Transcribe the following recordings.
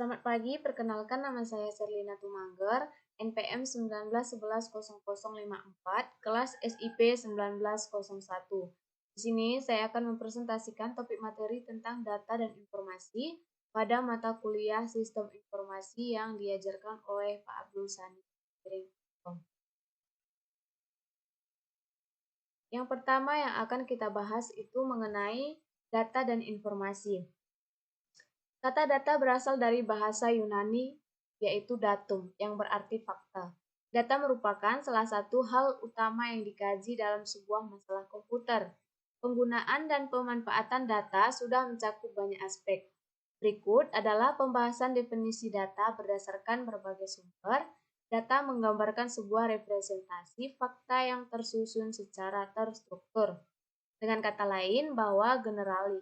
Selamat pagi, perkenalkan nama saya Serlina Tumangger, NPM 19110054, kelas SIP 1901. Di sini saya akan mempresentasikan topik materi tentang data dan informasi pada mata kuliah Sistem Informasi yang diajarkan oleh Pak Abdul Sani. Yang pertama yang akan kita bahas itu mengenai data dan informasi. Kata data berasal dari bahasa Yunani, yaitu datum, yang berarti fakta. Data merupakan salah satu hal utama yang dikaji dalam sebuah masalah komputer. Penggunaan dan pemanfaatan data sudah mencakup banyak aspek. Berikut adalah pembahasan definisi data berdasarkan berbagai sumber. Data menggambarkan sebuah representasi fakta yang tersusun secara terstruktur. Dengan kata lain, bahwa generali.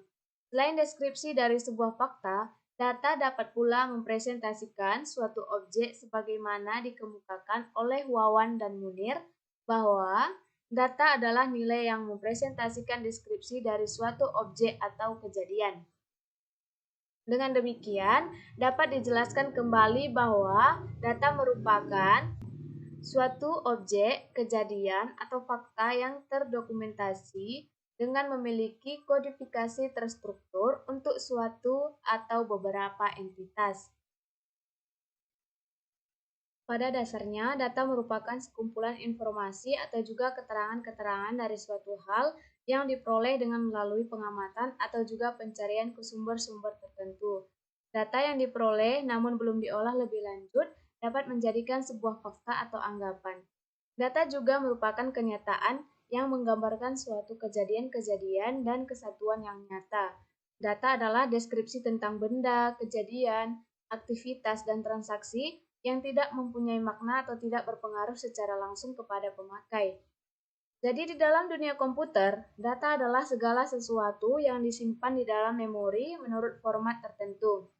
Selain deskripsi dari sebuah fakta, data dapat pula mempresentasikan suatu objek sebagaimana dikemukakan oleh Wawan dan Munir, bahwa data adalah nilai yang mempresentasikan deskripsi dari suatu objek atau kejadian. Dengan demikian, dapat dijelaskan kembali bahwa data merupakan suatu objek, kejadian, atau fakta yang terdokumentasi dengan memiliki kodifikasi terstruktur untuk suatu atau beberapa entitas. Pada dasarnya, data merupakan sekumpulan informasi atau juga keterangan-keterangan dari suatu hal yang diperoleh dengan melalui pengamatan atau juga pencarian ke sumber-sumber tertentu. Data yang diperoleh namun belum diolah lebih lanjut dapat menjadikan sebuah fakta atau anggapan. Data juga merupakan kenyataan yang menggambarkan suatu kejadian-kejadian dan kesatuan yang nyata. Data adalah deskripsi tentang benda, kejadian, aktivitas, dan transaksi yang tidak mempunyai makna atau tidak berpengaruh secara langsung kepada pemakai. Jadi di dalam dunia komputer, data adalah segala sesuatu yang disimpan di dalam memori menurut format tertentu.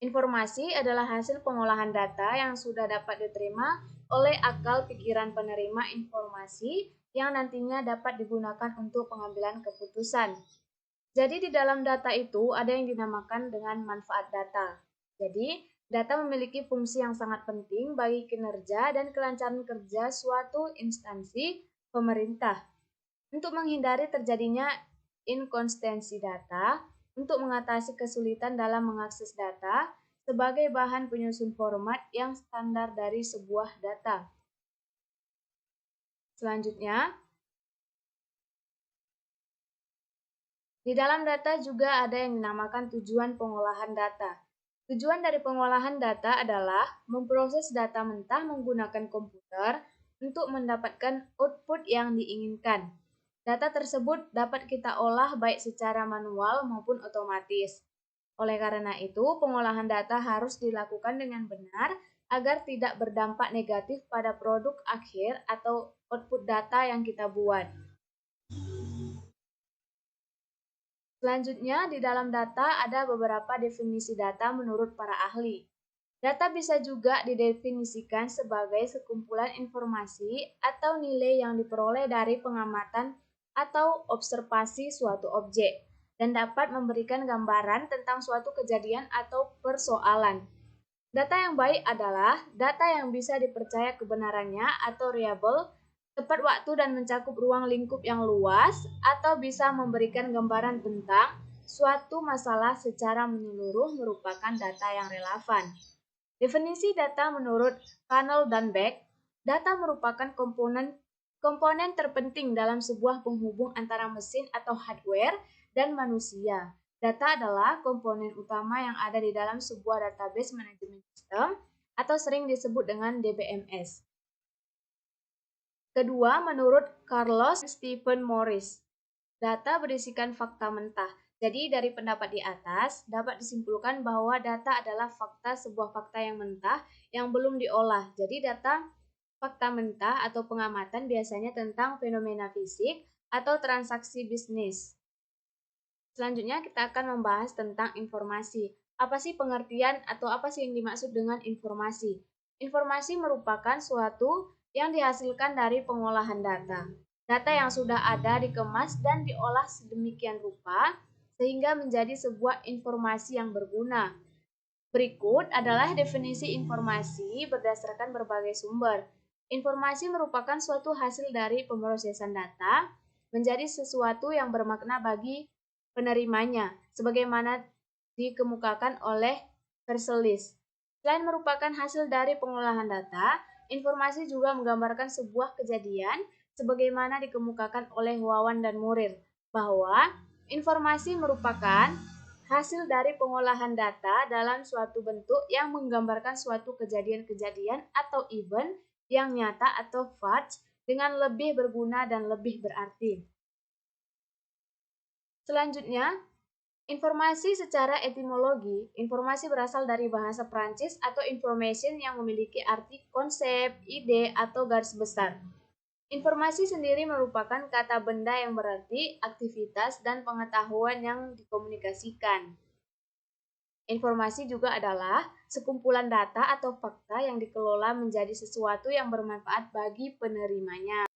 Informasi adalah hasil pengolahan data yang sudah dapat diterima oleh akal pikiran penerima informasi yang nantinya dapat digunakan untuk pengambilan keputusan. Jadi di dalam data itu ada yang dinamakan dengan manfaat data. Jadi, data memiliki fungsi yang sangat penting bagi kinerja dan kelancaran kerja suatu instansi pemerintah. Untuk menghindari terjadinya inkonsistensi data, untuk mengatasi kesulitan dalam mengakses data, sebagai bahan penyusun format yang standar dari sebuah data. Selanjutnya, di dalam data juga ada yang dinamakan tujuan pengolahan data. Tujuan dari pengolahan data adalah memproses data mentah menggunakan komputer untuk mendapatkan output yang diinginkan. Data tersebut dapat kita olah baik secara manual maupun otomatis. Oleh karena itu, pengolahan data harus dilakukan dengan benar agar tidak berdampak negatif pada produk akhir atau output data yang kita buat. Selanjutnya, di dalam data ada beberapa definisi data menurut para ahli. Data bisa juga didefinisikan sebagai sekumpulan informasi atau nilai yang diperoleh dari pengamatan atau observasi suatu objek, dan dapat memberikan gambaran tentang suatu kejadian atau persoalan. Data yang baik adalah data yang bisa dipercaya kebenarannya atau reliable, tepat waktu dan mencakup ruang lingkup yang luas, atau bisa memberikan gambaran tentang suatu masalah secara menyeluruh merupakan data yang relevan. Definisi data menurut Cannell dan Beck, data merupakan komponen terpenting dalam sebuah penghubung antara mesin atau hardware dan manusia. Data adalah komponen utama yang ada di dalam sebuah database manajemen sistem atau sering disebut dengan DBMS. Kedua, menurut Carlos Stephen Morris, data berisikan fakta mentah. Jadi dari pendapat di atas, dapat disimpulkan bahwa data adalah sebuah fakta yang mentah yang belum diolah. Jadi data fakta mentah atau pengamatan biasanya tentang fenomena fisik atau transaksi bisnis. Selanjutnya kita akan membahas tentang informasi. Apa sih pengertian atau apa sih yang dimaksud dengan informasi? Informasi merupakan suatu yang dihasilkan dari pengolahan data. Data yang sudah ada dikemas dan diolah sedemikian rupa sehingga menjadi sebuah informasi yang berguna. Berikut adalah definisi informasi berdasarkan berbagai sumber. Informasi merupakan suatu hasil dari pemrosesan data menjadi sesuatu yang bermakna bagi penerimanya, sebagaimana dikemukakan oleh Versailles. Selain merupakan hasil dari pengolahan data, informasi juga menggambarkan sebuah kejadian sebagaimana dikemukakan oleh Wawan dan Murir, bahwa informasi merupakan hasil dari pengolahan data dalam suatu bentuk yang menggambarkan suatu kejadian-kejadian atau event yang nyata atau facts dengan lebih berguna dan lebih berarti. Selanjutnya, informasi secara etimologi. Informasi berasal dari bahasa Prancis atau information yang memiliki arti konsep, ide, atau garis besar. Informasi sendiri merupakan kata benda yang berarti aktivitas dan pengetahuan yang dikomunikasikan. Informasi juga adalah sekumpulan data atau fakta yang dikelola menjadi sesuatu yang bermanfaat bagi penerimanya.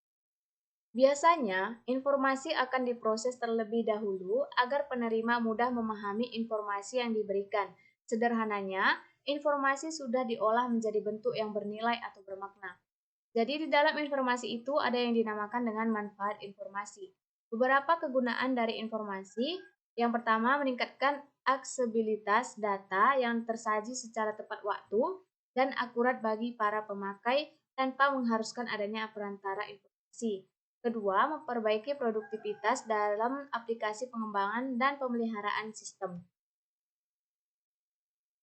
Biasanya, informasi akan diproses terlebih dahulu agar penerima mudah memahami informasi yang diberikan. Sederhananya, informasi sudah diolah menjadi bentuk yang bernilai atau bermakna. Jadi, di dalam informasi itu ada yang dinamakan dengan manfaat informasi. Beberapa kegunaan dari informasi, yang pertama meningkatkan aksesibilitas data yang tersaji secara tepat waktu dan akurat bagi para pemakai tanpa mengharuskan adanya perantara informasi. Kedua, memperbaiki produktivitas dalam aplikasi pengembangan dan pemeliharaan sistem.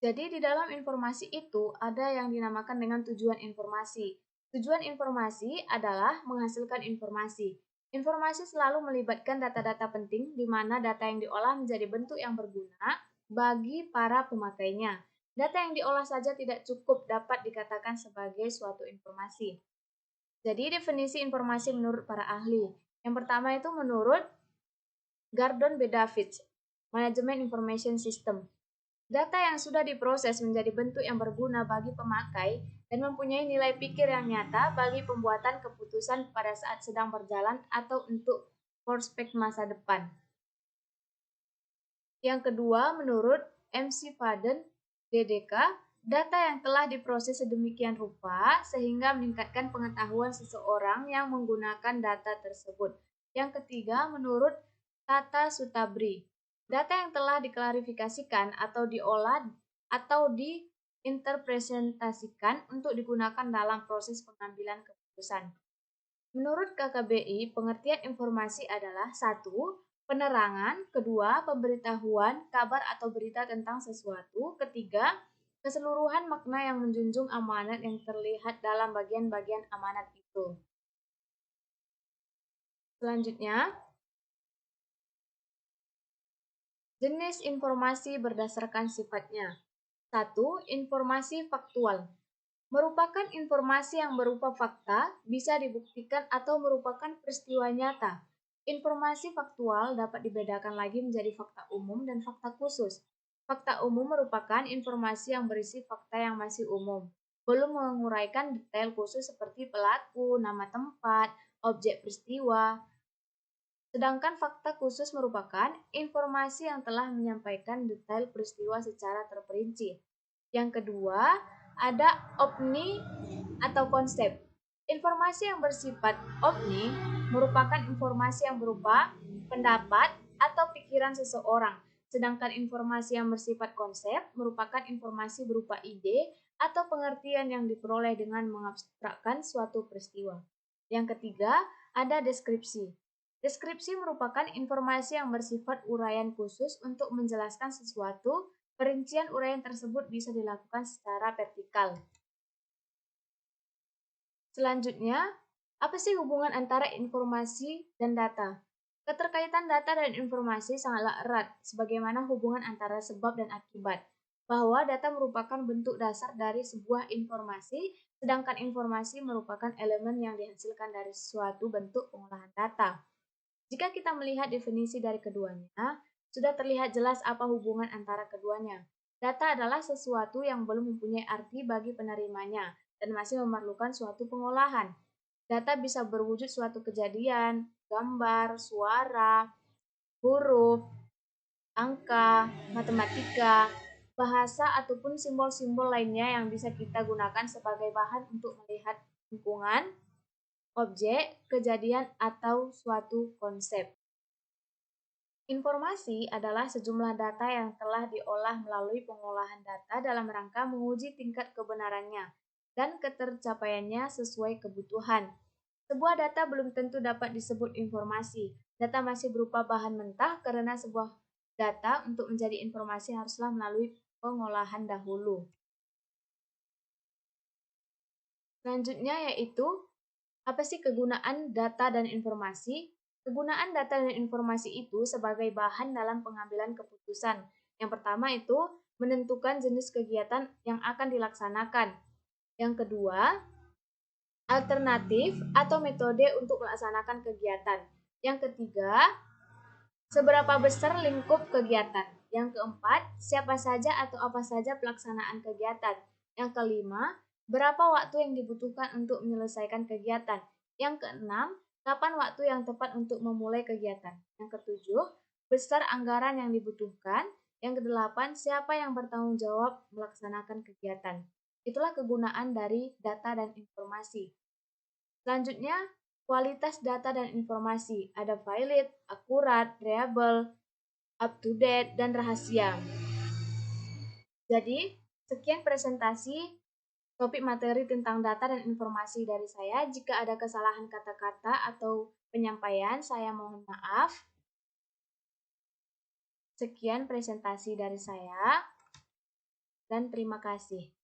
Jadi di dalam informasi itu ada yang dinamakan dengan tujuan informasi. Tujuan informasi adalah menghasilkan informasi. Informasi selalu melibatkan data-data penting di mana data yang diolah menjadi bentuk yang berguna bagi para pemakainya. Data yang diolah saja tidak cukup dapat dikatakan sebagai suatu informasi. Jadi definisi informasi menurut para ahli. Yang pertama itu menurut Gordon B. Davids, Manajemen Information System. Data yang sudah diproses menjadi bentuk yang berguna bagi pemakai dan mempunyai nilai pikir yang nyata bagi pembuatan keputusan pada saat sedang berjalan atau untuk prospek masa depan. Yang kedua, menurut MC Faden, DDK, data yang telah diproses sedemikian rupa sehingga meningkatkan pengetahuan seseorang yang menggunakan data tersebut. Yang ketiga, menurut Tata Sutabri, data yang telah diklarifikasikan atau diolah atau diinterpretasikan untuk digunakan dalam proses pengambilan keputusan. Menurut KKBI, pengertian informasi adalah 1. Penerangan, kedua, pemberitahuan, kabar atau berita tentang sesuatu, ketiga, keseluruhan makna yang menjunjung amanat yang terlihat dalam bagian-bagian amanat itu. Selanjutnya, jenis informasi berdasarkan sifatnya. 1. Informasi faktual. Merupakan informasi yang berupa fakta, bisa dibuktikan atau merupakan peristiwa nyata. Informasi faktual dapat dibedakan lagi menjadi fakta umum dan fakta khusus. Fakta umum merupakan informasi yang berisi fakta yang masih umum, belum menguraikan detail khusus seperti pelaku, nama tempat, objek peristiwa. Sedangkan fakta khusus merupakan informasi yang telah menyampaikan detail peristiwa secara terperinci. Yang kedua, ada opini atau konsep. Informasi yang bersifat opini merupakan informasi yang berupa pendapat atau pikiran seseorang, sedangkan informasi yang bersifat konsep merupakan informasi berupa ide atau pengertian yang diperoleh dengan mengabstrakkan suatu peristiwa. Yang ketiga, ada deskripsi. Deskripsi merupakan informasi yang bersifat uraian khusus untuk menjelaskan sesuatu. Perincian uraian tersebut bisa dilakukan secara vertikal. Selanjutnya, apa sih hubungan antara informasi dan data? Keterkaitan data dan informasi sangatlah erat, sebagaimana hubungan antara sebab dan akibat. Bahwa data merupakan bentuk dasar dari sebuah informasi, sedangkan informasi merupakan elemen yang dihasilkan dari suatu bentuk pengolahan data. Jika kita melihat definisi dari keduanya, sudah terlihat jelas apa hubungan antara keduanya. Data adalah sesuatu yang belum mempunyai arti bagi penerimanya dan masih memerlukan suatu pengolahan. Data bisa berwujud suatu kejadian, gambar, suara, huruf, angka, matematika, bahasa ataupun simbol-simbol lainnya yang bisa kita gunakan sebagai bahan untuk melihat lingkungan, objek, kejadian, atau suatu konsep. Informasi adalah sejumlah data yang telah diolah melalui pengolahan data dalam rangka menguji tingkat kebenarannya dan ketercapaiannya sesuai kebutuhan. Sebuah data belum tentu dapat disebut informasi. Data masih berupa bahan mentah karena sebuah data untuk menjadi informasi haruslah melalui pengolahan dahulu. Selanjutnya yaitu, apa sih kegunaan data dan informasi? Kegunaan data dan informasi itu sebagai bahan dalam pengambilan keputusan. Yang pertama itu menentukan jenis kegiatan yang akan dilaksanakan. Yang kedua, alternatif atau metode untuk melaksanakan kegiatan. Yang ketiga, seberapa besar lingkup kegiatan. Yang keempat, siapa saja atau apa saja pelaksanaan kegiatan. Yang kelima, berapa waktu yang dibutuhkan untuk menyelesaikan kegiatan. Yang keenam, kapan waktu yang tepat untuk memulai kegiatan. Yang ketujuh, besar anggaran yang dibutuhkan. Yang kedelapan, siapa yang bertanggung jawab melaksanakan kegiatan. Itulah kegunaan dari data dan informasi. Selanjutnya, kualitas data dan informasi. Ada valid, akurat, reliable, up to date, dan rahasia. Jadi, sekian presentasi topik materi tentang data dan informasi dari saya. Jika ada kesalahan kata-kata atau penyampaian, saya mohon maaf. Sekian presentasi dari saya, dan terima kasih.